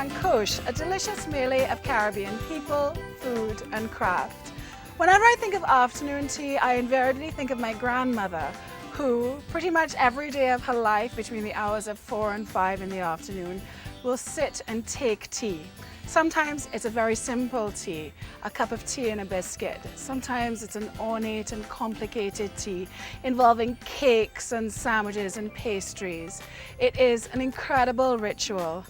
and Kosh, a delicious melee of Caribbean people, food and craft. Whenever I think of afternoon tea, I invariably think of my grandmother, who pretty much every day of her life between the hours of 4 and 5 in the afternoon will sit and take tea. Sometimes it's a very simple tea, a cup of tea and a biscuit. Sometimes it's an ornate and complicated tea involving cakes and sandwiches and pastries. It is an incredible ritual.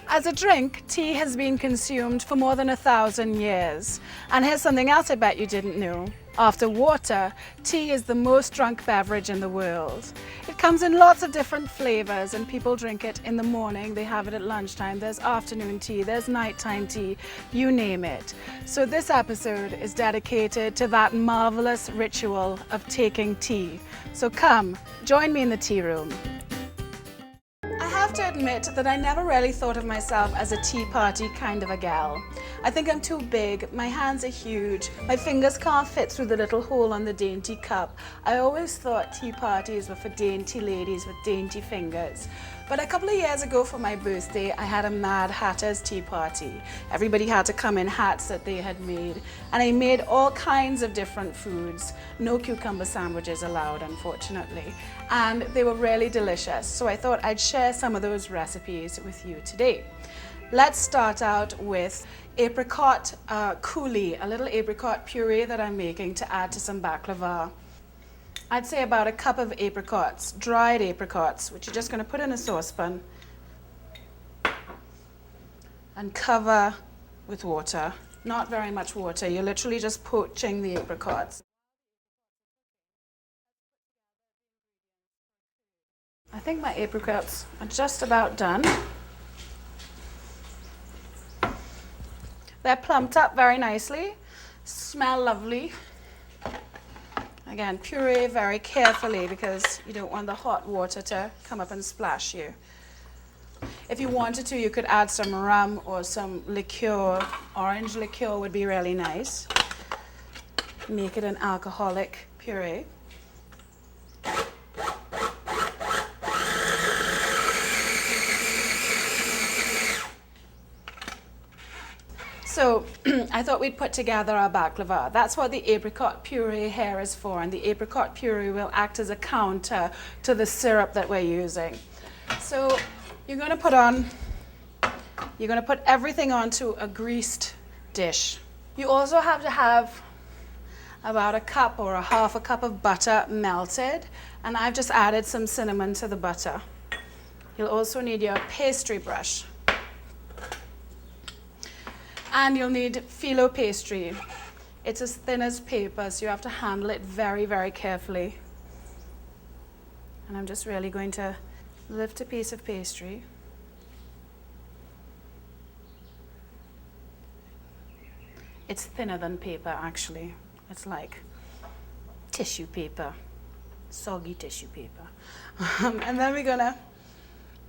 As a drink, tea has been consumed for more than 1,000 years. And here's something else I bet you didn't know. After water, tea is the most drunk beverage in the world. It comes in lots of different flavors and people drink it in the morning, they have it at lunchtime, there's afternoon tea, there's nighttime tea, you name it. So this episode is dedicated to that marvelous ritual of taking tea. So come, join me in the tea room. I have to admit that I never really thought of myself as a tea party kind of a gal. I think I'm too big, my hands are huge, my fingers can't fit through the little hole on the dainty cup. I always thought tea parties were for dainty ladies with dainty fingers. But a couple of years ago for my birthday, I had a Mad Hatter's tea party. Everybody had to come in hats that they had made. And I made all kinds of different foods. No cucumber sandwiches allowed, unfortunately. And they were really delicious. So I thought I'd share some of those recipes with you today. Let's start out with apricot coulis, a little apricot puree that I'm making to add to some baklava. I'd say about a cup of apricots, dried apricots, which you're just going to put in a saucepan and cover with water. Not very much water, you're literally just poaching the apricots. I think my apricots are just about done. They're plumped up very nicely, smell lovely. Again, puree very carefully because you don't want the hot water to come up and splash you. If you wanted to, you could add some rum or some liqueur. Orange liqueur would be really nice. Make it an alcoholic puree. So I thought we'd put together our baklava. That's what the apricot puree here is for, and the apricot puree will act as a counter to the syrup that we're using. So you're going to put everything onto a greased dish. You also have to have about a cup or a half a cup of butter melted, and I've just added some cinnamon to the butter. You'll also need your pastry brush. And you'll need phyllo pastry. It's as thin as paper, so you have to handle it very, very carefully. And I'm just really going to lift a piece of pastry. It's thinner than paper, actually. It's like tissue paper, soggy tissue paper. And then we're gonna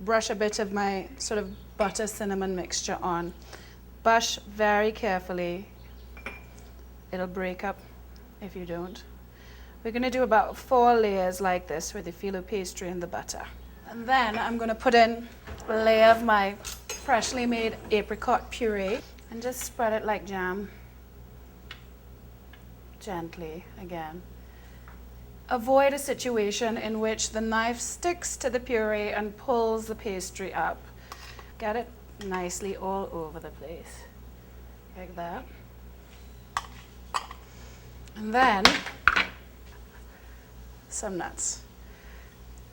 brush a bit of my sort of butter cinnamon mixture on. Brush very carefully. It'll break up if you don't. We're going to do about 4 layers like this with the phyllo pastry and the butter. And then I'm going to put in a layer of my freshly made apricot puree and just spread it like jam. Gently again. Avoid a situation in which the knife sticks to the puree and pulls the pastry up. Get it nicely all over the place, like that. And then some nuts,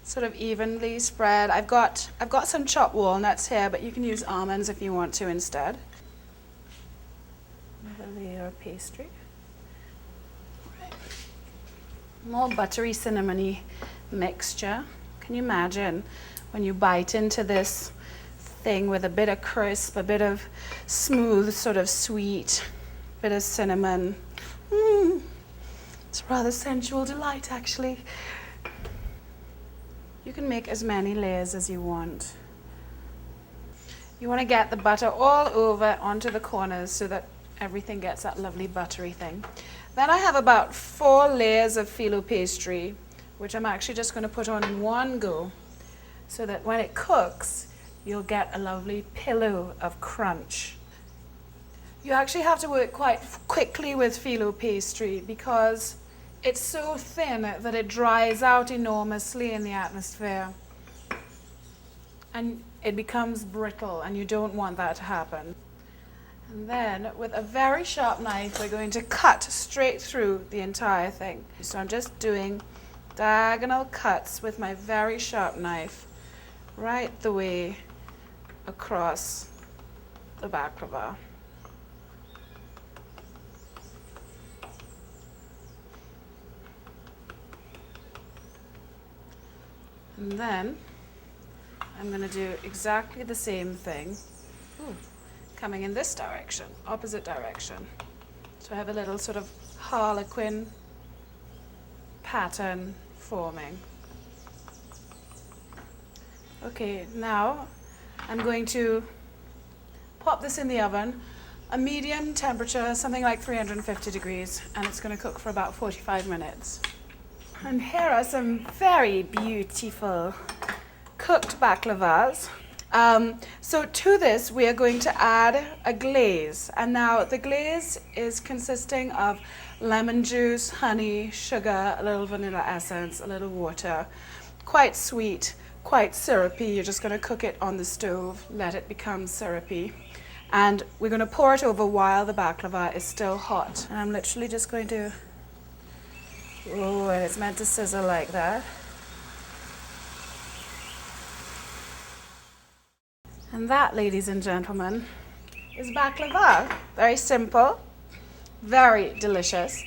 sort of evenly spread. I've got some chopped walnuts here, but you can use almonds if you want to instead. Another layer of pastry. Right. More buttery, cinnamony mixture. Can you imagine when you bite into this thing with a bit of crisp, a bit of smooth, sort of sweet, bit of cinnamon. It's a rather sensual delight, actually. You can make as many layers as you want. You want to get the butter all over onto the corners so that everything gets that lovely buttery thing. Then I have about 4 layers of phyllo pastry, which I'm actually just going to put on in one go, so that when it cooks, you'll get a lovely pillow of crunch. You actually have to work quite quickly with phyllo pastry because it's so thin that it dries out enormously in the atmosphere. And it becomes brittle, and you don't want that to happen. And then with a very sharp knife, we're going to cut straight through the entire thing. So I'm just doing diagonal cuts with my very sharp knife right the way across the baklava. And then I'm going to do exactly the same thing, coming in this direction, opposite direction. So I have a little sort of harlequin pattern forming. Okay, now I'm going to pop this in the oven, a medium temperature, something like 350 degrees, and it's going to cook for about 45 minutes. And here are some very beautiful cooked baklavas. So to this we are going to add a glaze, and now the glaze is consisting of lemon juice, honey, sugar, a little vanilla essence, a little water. Quite sweet, quite syrupy. You're just going to cook it on the stove, let it become syrupy, and we're going to pour it over while the baklava is still hot. And I'm literally just going to, and it's meant to sizzle like that. And that, ladies and gentlemen, is baklava. Very simple, very delicious.